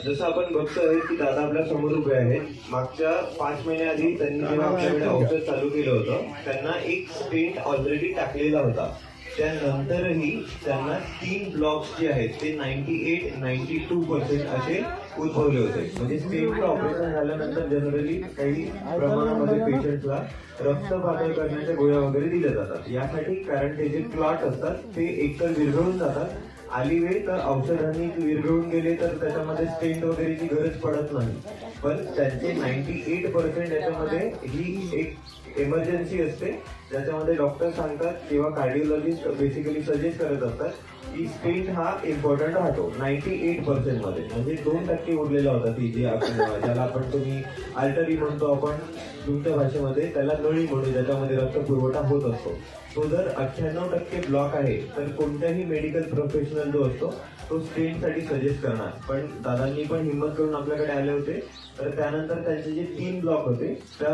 जसं आपण बघतोय की दादा आपल्या समोर उभे आहेत. मागच्या 5 महिन्याआधी त्यांनी जेव्हा आपल्याकडे औषध चालू केलं होतं त्यांना एक स्टेंट ऑलरेडी टाकलेला होता. त्यानंतरही त्यांना 3 ब्लॉक्स जे आहेत ते 98-92% असे उद्भवले होते. म्हणजे स्टेंटचं ऑपरेशन झाल्यानंतर जनरली काही प्रमाणामध्ये पेशंटला रक्त पातळ करण्याच्या गोळ्या वगैरे दिल्या जातात. यासाठी कारण ते जे क्लॉट असतात ते एकतर विरघळून जातात, आली वेळ तर औषधांनी विरघळून गेले तर त्याच्यामध्ये स्टेंट वगैरेची गरज पडत नाही. पण त्यांचे 98% याच्यामध्ये ही एक इमर्जन्सी असते ज्याच्यामध्ये डॉक्टर सांगतात किंवा कार्डिओलॉजिस्ट बेसिकली सजेस्ट करत असतात की स्टेंट हा इम्पॉर्टंट राहतो 98% मध्ये. म्हणजे 2% उरलेला होता ती जी ज्याला आपण तुम्ही आल्टरी म्हणतो आपण तुमच्या भाषेमध्ये, त्याला नळी म्हणू, ज्याच्यामध्ये रक्त पुरवठा होत असतो. तो जर 98% ब्लॉक आहे तर कोणत्याही मेडिकल प्रोफेशनल जो असतो तो स्टेंटसाठी सजेस्ट करणार. पण दादांनी पण हिंमत करून आपल्याकडे आले होते. तर त्यानंतर त्यांचे जे 3 ब्लॉक होते त्या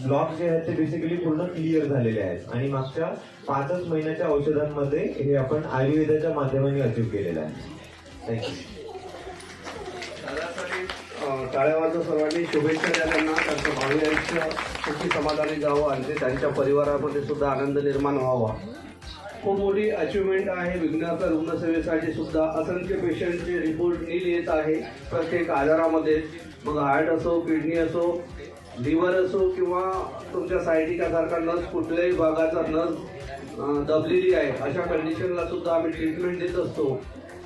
ब्लॉक जे आहेत ते बेसिकली पूर्ण क्लिअर झालेले आहेत आणि मागच्या 5 महिन्याच्या औषधांमध्ये हे आपण आयुर्वेदाच्या माध्यमाने अचीव केलेलं आहे. थँक्यू. टाळ्या वाजवून सर्वांनी शुभेच्छा द्या त्यांना. त्यांचं भावी आयुष्य सुखी समाधानी जावं आणि त्यांच्या परिवारामध्ये सुद्धा आनंद निर्माण व्हावा. खूप मोठी अचिव्हमेंट आहे विघ्नाचा रुग्णसेवेसाठी सुद्धा. असंख्य पेशंटचे रिपोर्ट नील येत आहे प्रत्येक आजारामध्ये. मग हार्ट असो, किडनी असो, लिव्हर असो किंवा तुमच्या सायटिकासारखा नस कुठल्याही भागाचा नस दबलेली आहे अशा कंडिशनला सुद्धा आम्ही ट्रीटमेंट देत असतो.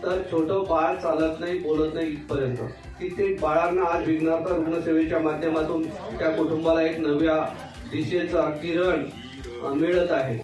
तर छोटं बाळ चालत नाही, बोलत नाही इथपर्यंत. कित्येक बाळांना आज विघ्नाचा रुग्णसेवेच्या माध्यमातून त्या कुटुंबाला एक नव्या दिशेचा किरण मिळत आहे.